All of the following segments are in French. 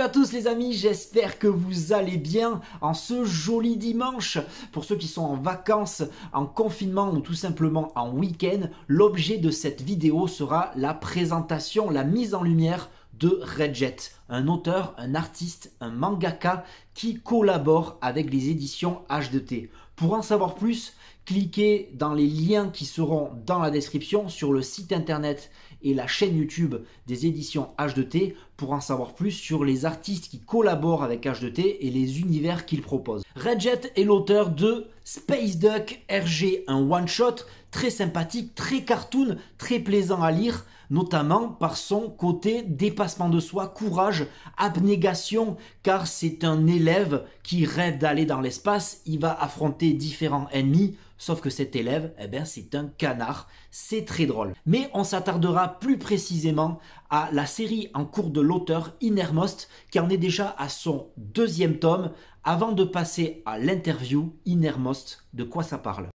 à tous les amis, j'espère que vous allez bien en ce joli dimanche. Pour ceux qui sont en vacances, en confinement ou tout simplement en week-end, l'objet de cette vidéo sera la présentation, la mise en lumière de Redjet, un auteur, un artiste, un mangaka qui collabore avec les éditions H2T. Pour en savoir plus, cliquez dans les liens qui seront dans la description sur le site internet et la chaîne YouTube des éditions H2T pour en savoir plus sur les artistes qui collaborent avec H2T et les univers qu'ils proposent. Redjet est l'auteur de Space Duck RG, un one-shot très sympathique, très cartoon, très plaisant à lire, notamment par son côté dépassement de soi, courage, abnégation, car c'est un élève qui rêve d'aller dans l'espace, il va affronter différents ennemis, sauf que cet élève, c'est un canard, c'est très drôle. Mais on s'attardera plus précisément à la série en cours de l'auteur Innermost, qui en est déjà à son 2e tome, avant de passer à l'interview Innermost, de quoi ça parle.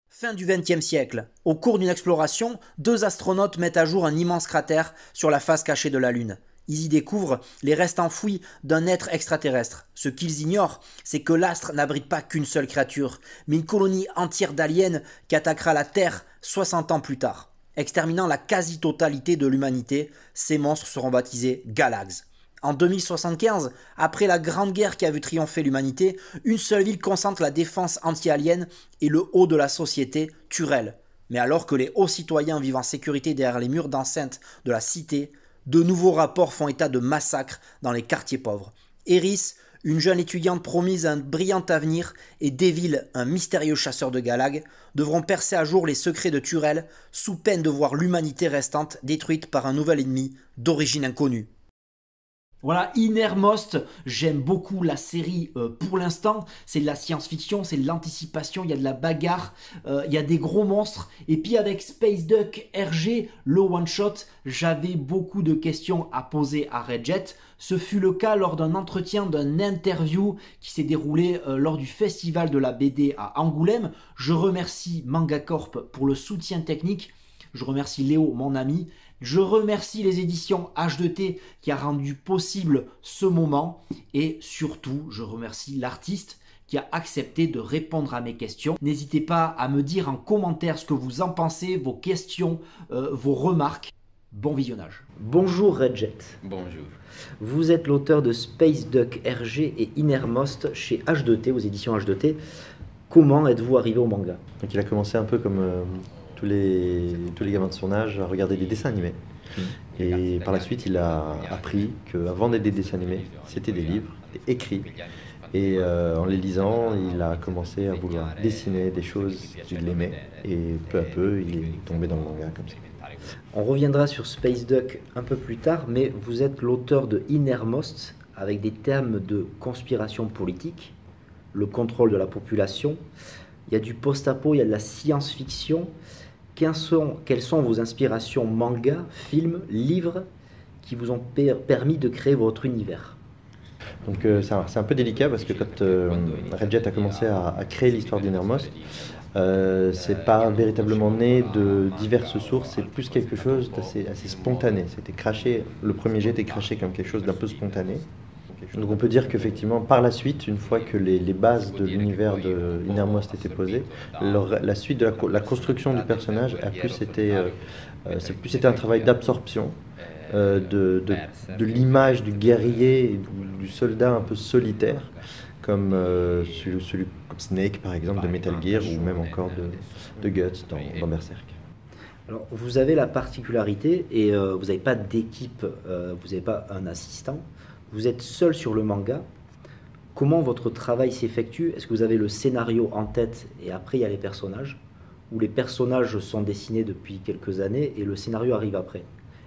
Fin du XXe siècle. Au cours d'une exploration, 2 astronautes mettent à jour un immense cratère sur la face cachée de la Lune. Ils y découvrent les restes enfouis d'un être extraterrestre. Ce qu'ils ignorent, c'est que l'astre n'abrite pas qu'une seule créature, mais une colonie entière d'aliens qui attaquera la Terre 60 ans plus tard. Exterminant la quasi-totalité de l'humanité, ces monstres seront baptisés Galags. En 2075, après la grande guerre qui a vu triompher l'humanité, une seule ville concentre la défense anti-alien et le haut de la société, Turel. Mais alors que les hauts citoyens vivent en sécurité derrière les murs d'enceinte de la cité, de nouveaux rapports font état de massacres dans les quartiers pauvres. Eris, une jeune étudiante promise à un brillant avenir, et Devil, un mystérieux chasseur de Galags, devront percer à jour les secrets de Turel, sous peine de voir l'humanité restante détruite par un nouvel ennemi d'origine inconnue. Voilà, Innermost, j'aime beaucoup la série pour l'instant, c'est de la science-fiction, c'est de l'anticipation, il y a de la bagarre, il y a des gros monstres, et puis avec Space Duck RG, le one-shot, j'avais beaucoup de questions à poser à Redjet. Ce fut le cas lors d'un entretien, d'un interview qui s'est déroulé lors du festival de la BD à Angoulême. Je remercie Manga Corp pour le soutien technique, je remercie Léo, mon ami. Je remercie les éditions H2T qui a rendu possible ce moment et surtout, je remercie l'artiste qui a accepté de répondre à mes questions. N'hésitez pas à me dire en commentaire ce que vous en pensez, vos questions, vos remarques. Bon visionnage. Bonjour Redjet. Bonjour. Vous êtes l'auteur de Space Duck RG et Innermost chez H2T, aux éditions H2T. Comment êtes-vous arrivé au manga? Donc il a commencé un peu comme tous les gamins de son âge à regarder des dessins animés. Et par la suite, il a appris qu'avant d'être des dessins animés, c'était des livres écrits. Et en les lisant, il a commencé à vouloir dessiner des choses qu'il aimait. Et peu à peu, il est tombé dans le manga comme ça. On reviendra sur Space Duck un peu plus tard, mais vous êtes l'auteur de Innermost avec des termes de conspiration politique, le contrôle de la population. Il y a du post-apo, il y a de la science-fiction. Quelles sont vos inspirations manga, films, livres qui vous ont permis de créer votre univers? Donc c'est un peu délicat parce que quand Redjet a commencé à créer l'histoire d'Innermost, c'est pas véritablement né de diverses sources, c'est plus quelque chose d'assez spontané. C'était craché, le premier jet était craché comme quelque chose d'un peu spontané. Donc on peut dire qu'effectivement, par la suite, une fois que les bases de l'univers de Innermost étaient posées, la suite de la construction du personnage a plus été un travail d'absorption de l'image du guerrier et du soldat un peu solitaire, comme celui comme Snake par exemple de Metal Gear ou même encore de Guts dans Berserk. Alors vous avez la particularité, et vous n'avez pas d'équipe, vous n'avez pas un assistant. Vous êtes seul sur le manga. Comment votre travail s'effectue? Est-ce que vous avez le scénario en tête et après il y a les personnages? Ou les personnages sont dessinés depuis quelques années et le scénario arrive après?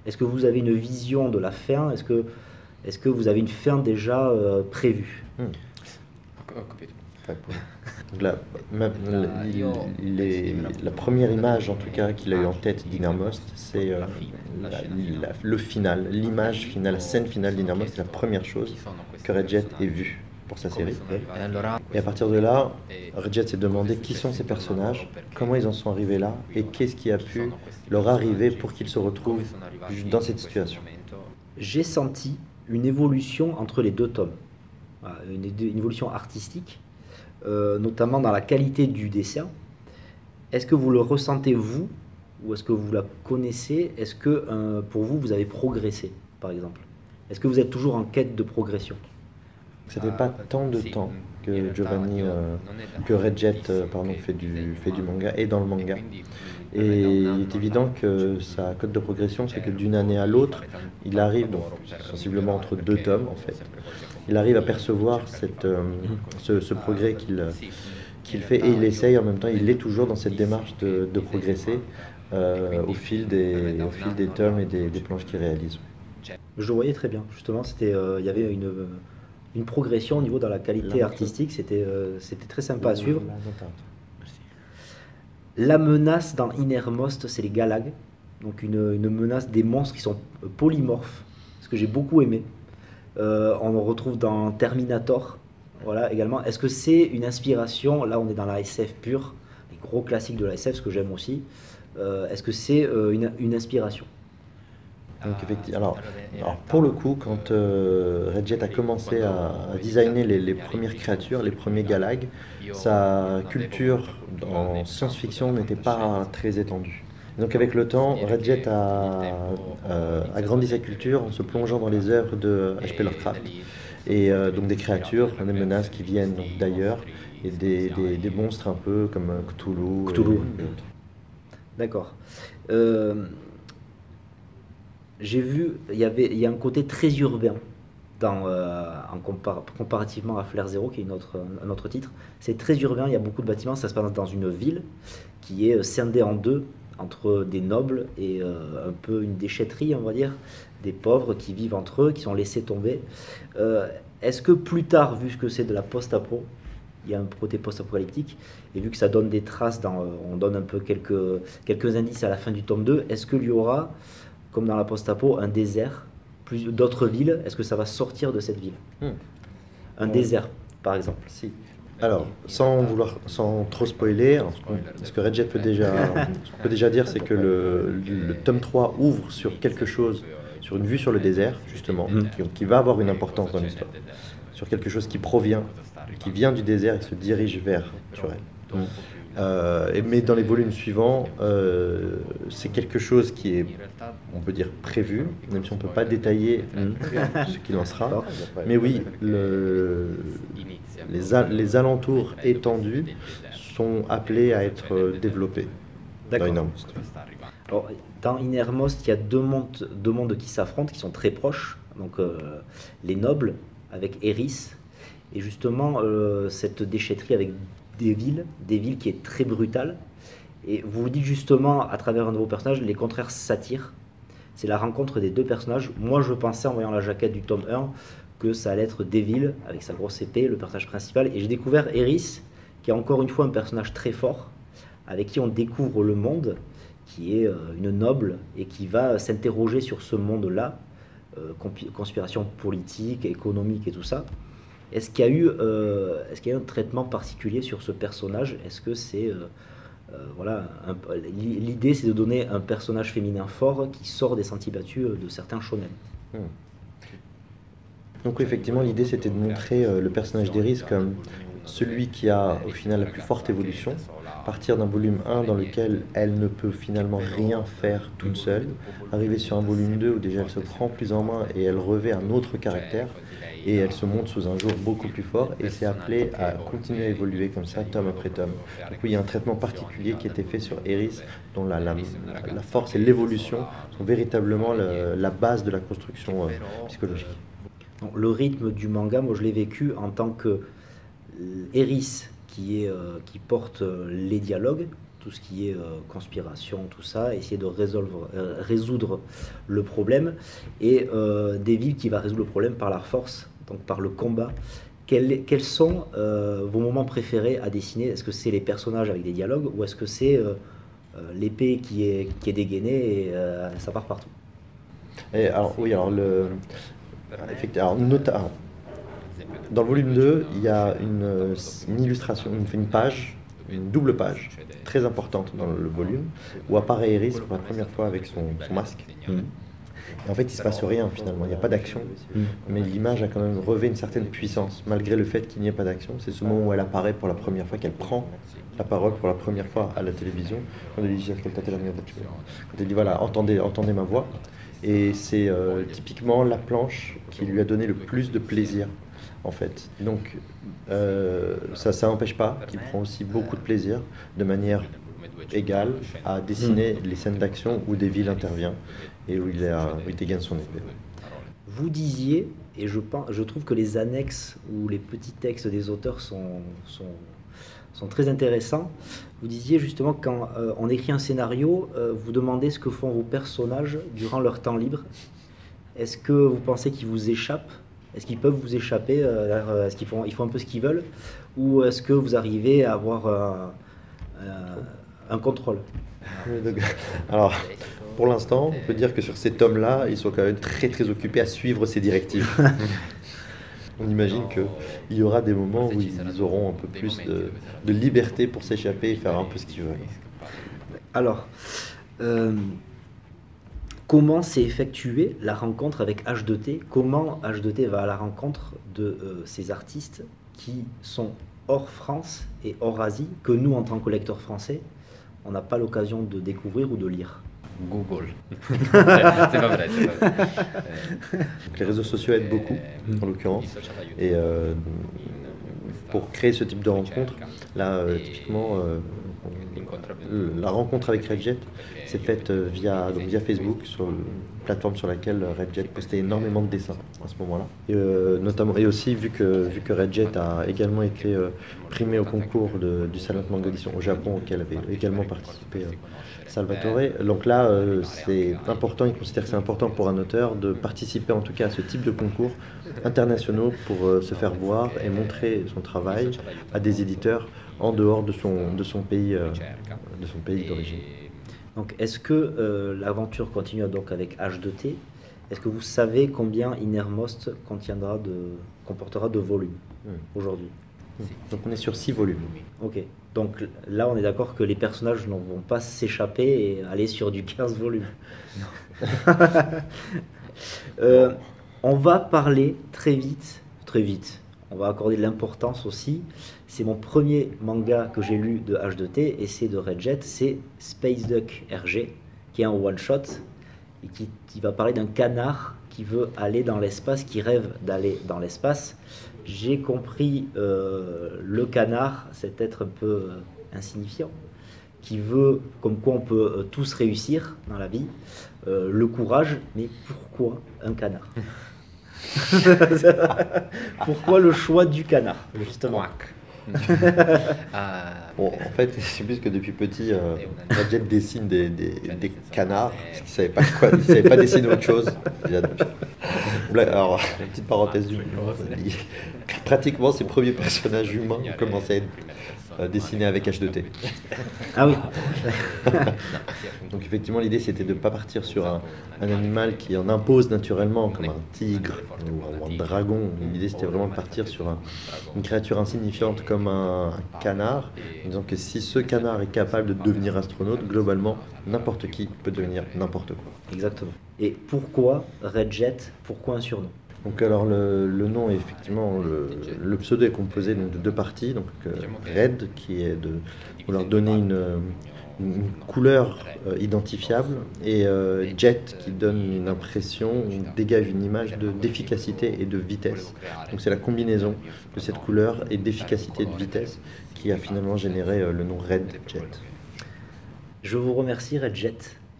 Est-ce que vous avez une vision de la fin? Est-ce que vous avez une fin déjà prévue? Donc la première image en tout cas qu'il a eu en tête d'Innermost, c'est le final, l'image finale, la scène finale d'Innermost, c'est la première chose que Redjet ait vue pour sa série. Et à partir de là, Redjet s'est demandé qui sont ces personnages, comment ils en sont arrivés là et qu'est-ce qui a pu leur arriver pour qu'ils se retrouvent dans cette situation. J'ai senti une évolution entre les deux tomes. Voilà, une évolution artistique, notamment dans la qualité du dessin. Est-ce que vous le ressentez vous, ou est-ce que vous la connaissez? Est-ce que pour vous, vous avez progressé, par exemple? Est-ce que vous êtes toujours en quête de progression? C'était pas tant de temps que Giovanni, que Red Jet, pardon, fait du manga et dans le manga. Et il est évident que sa cote de progression, c'est que d'une année à l'autre, il arrive, donc sensiblement entre 2 tomes en fait, il arrive à percevoir ce progrès qu'il fait et il essaye en même temps, il est toujours dans cette démarche de progresser au fil des tomes et des planches qu'il réalise. Je le voyais très bien, justement, il y avait une progression au niveau de la qualité artistique, c'était très sympa à suivre. La menace dans Innermost, c'est les Galags, donc une menace des monstres qui sont polymorphes, ce que j'ai beaucoup aimé. On le retrouve dans Terminator, voilà, également. Est-ce que c'est une inspiration? Là, on est dans la SF pure, les gros classiques de la SF, ce que j'aime aussi. Est-ce que c'est une inspiration? Donc effectivement, alors pour le coup, quand Red Jet a commencé à designer les premières créatures, les premiers Galags, sa culture en science-fiction n'était pas très étendue. Donc avec le temps, Red Jet a agrandi sa culture en se plongeant dans les œuvres de H.P. Lovecraft. Et donc des créatures, des menaces qui viennent d'ailleurs, et des monstres un peu comme Cthulhu. Et autres. D'accord. J'ai vu, il y a un côté très urbain comparativement à Flare Zero, qui est un autre titre. C'est très urbain, il y a beaucoup de bâtiments, ça se passe dans une ville qui est scindée en deux, entre des nobles et un peu une déchetterie, on va dire, des pauvres qui vivent entre eux, qui sont laissés tomber. Est-ce que plus tard, vu que c'est de la post-apo, il y a un côté post-apocalyptique, et vu que ça donne des traces, on donne un peu quelques indices à la fin du tome 2, est-ce qu'il y aura, comme dans la post-apo, un désert, d'autres villes? Est-ce que ça va sortir de cette ville? Un désert, par exemple. Si. Alors, sans trop spoiler, ce que Red Jet peut déjà dire, c'est que le tome 3 ouvre sur quelque chose, sur une vue sur le désert, justement, qui va avoir une importance dans l'histoire, sur quelque chose qui vient du désert et se dirige vers Turel. Mais dans les volumes suivants, c'est quelque chose qui est, on peut dire, prévu, même si on ne peut pas détailler ce qu'il en sera. Mais oui, les alentours étendus sont appelés à être développés dans Innermost. Alors, dans Innermost, il y a deux mondes qui s'affrontent, qui sont très proches. Donc, les nobles avec Eris, et justement cette déchetterie avec des villes qui est très brutale. Et vous vous dites justement, à travers un nouveau personnage, les contraires s'attirent. C'est la rencontre des deux personnages. Moi, je pensais, en voyant la jaquette du tome 1, que ça allait être Devil, avec sa grosse épée, le personnage principal. Et j'ai découvert Eris, qui est encore une fois un personnage très fort, avec qui on découvre le monde, qui est une noble, et qui va s'interroger sur ce monde-là, conspiration politique, économique et tout ça. Est-ce qu'il y a eu un traitement particulier sur ce personnage? Est-ce que c'est l'idée, c'est de donner un personnage féminin fort qui sort des sentiers battus de certains shonen. Donc effectivement, l'idée c'était de montrer le personnage d'Eris comme celui qui a au final la plus forte évolution, partir d'un volume 1 dans lequel elle ne peut finalement rien faire toute seule, arriver sur un volume 2 où déjà elle se prend plus en main et elle revêt un autre caractère, et elle se monte sous un jour beaucoup plus fort, et c'est appelé à continuer à évoluer comme ça, tome après tome. Donc oui, il y a un traitement particulier qui a été fait sur Eris, dont la force et l'évolution sont véritablement la base de la construction psychologique. Donc, le rythme du manga, moi je l'ai vécu en tant que Eris qui porte les dialogues, tout ce qui est conspiration, tout ça, essayer de résoudre le problème, et Devil qui va résoudre le problème par la force, donc par le combat. Quels sont vos moments préférés à dessiner? Est-ce que c'est les personnages avec des dialogues, ou est-ce que c'est l'épée qui est dégainée et ça part partout? Dans le volume 2, il y a une illustration, une page, une double page très importante dans le volume, où apparaît Eris pour la première fois avec son masque. Et en fait, il se passe rien finalement, il n'y a pas d'action, mais l'image a quand même relevé une certaine puissance, malgré le fait qu'il n'y ait pas d'action. C'est ce moment où elle apparaît pour la première fois, qu'elle prend la parole pour la première fois à la télévision, quand elle dit quand elle dit voilà, entendez ma voix. Et c'est typiquement la planche qui lui a donné le plus de plaisir en fait. Donc ça n'empêche pas qu'il prend aussi beaucoup de plaisir de manière égale à dessiner les scènes d'action où Devil intervient et où il dégaine son épée. Vous disiez, et je trouve que les annexes ou les petits textes des auteurs sont très intéressants. Vous disiez justement quand on écrit un scénario, vous demandez ce que font vos personnages durant leur temps libre. Est-ce que vous pensez qu'ils vous échappent? Est-ce qu'ils peuvent vous échapper? Est-ce qu'ils font un peu ce qu'ils veulent? Ou est-ce que vous arrivez à avoir un contrôle? Alors, pour l'instant, on peut dire que sur ces tomes-là, ils sont quand même très très occupés à suivre ces directives. On imagine qu'il y aura des moments où ils auront un peu plus de liberté pour s'échapper et faire un peu ce qu'ils veulent. Alors, comment s'est effectuée la rencontre avec H2T? Comment H2T va à la rencontre de ces artistes qui sont hors France et hors Asie, que nous, en tant que lecteurs français, on n'a pas l'occasion de découvrir ou de lire? Google. C'est pas vrai. Donc, les réseaux sociaux aident beaucoup, en l'occurrence. Et pour créer ce type de rencontre, là, typiquement, la rencontre avec Redjet s'est faite via Facebook, sur une plateforme sur laquelle Redjet postait énormément de dessins à ce moment-là. Et, notamment, et aussi, vu que Redjet a également été primé au concours du Silent Manga Edition au Japon, auquel avait également participé Salvatore. Donc là, c'est important, il considère que c'est important pour un auteur de participer en tout cas à ce type de concours internationaux pour se faire voir et montrer son travail à des éditeurs en dehors de son pays d'origine. Donc, est-ce que l'aventure continue donc avec H2T? Est-ce que vous savez combien Innermost comportera de volumes aujourd'hui? Donc on est sur 6 volumes. Ok, donc là on est d'accord que les personnages ne vont pas s'échapper et aller sur du 15 volumes. On va parler très vite, on va accorder de l'importance aussi. C'est mon premier manga que j'ai lu de H2T et c'est de Redjet, c'est Space Duck RG, qui est un one-shot et qui va parler d'un canard qui veut aller dans l'espace, qui rêve d'aller dans l'espace. J'ai compris le canard, cet être un peu insignifiant, qui veut, comme quoi on peut tous réussir dans la vie, le courage, mais pourquoi un canard? Pourquoi le choix du canard, justement? Bon, en fait, c'est plus que depuis petit, Redjet dessine des canards, parce qu'il ne savait pas dessiner autre chose. Alors, petite parenthèse du pratiquement ses premiers personnages humains ont commencé à être dessinés avec H2T. Ah oui. Donc effectivement, l'idée c'était de ne pas partir sur un animal qui en impose naturellement, comme un tigre ou un dragon. L'idée c'était vraiment de partir sur une créature insignifiante comme un canard, en disant que si ce canard est capable de devenir astronaute, globalement, n'importe qui peut devenir n'importe quoi. Exactement. Et pourquoi Redjet? Pourquoi un surnom? Donc alors le nom est effectivement, le pseudo est composé donc, de 2 parties, donc Red qui est de leur donner une couleur identifiable et Jet qui donne une impression, dégage une image d'efficacité et de vitesse. Donc c'est la combinaison de cette couleur et d'efficacité et de vitesse qui a finalement généré le nom Red Jet. Je vous remercie Redjet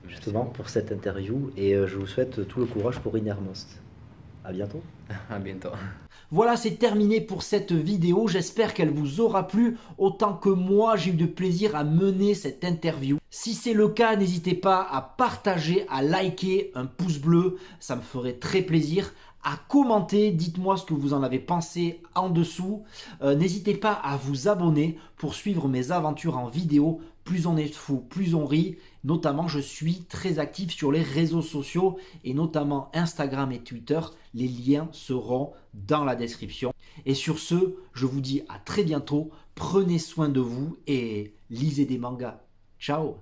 justement pour cette interview et je vous souhaite tout le courage pour Innermost. À bientôt. À bientôt. Voilà, c'est terminé pour cette vidéo. J'espère qu'elle vous aura plu autant que moi. J'ai eu de plaisir à mener cette interview. Si c'est le cas, n'hésitez pas à partager, à liker, un pouce bleu. Ça me ferait très plaisir. À commenter, dites-moi ce que vous en avez pensé en dessous. N'hésitez pas à vous abonner pour suivre mes aventures en vidéo. Plus on est fou, plus on rit. Notamment, je suis très actif sur les réseaux sociaux et notamment Instagram et Twitter. Les liens seront dans la description. Et sur ce, je vous dis à très bientôt. Prenez soin de vous et lisez des mangas. Ciao!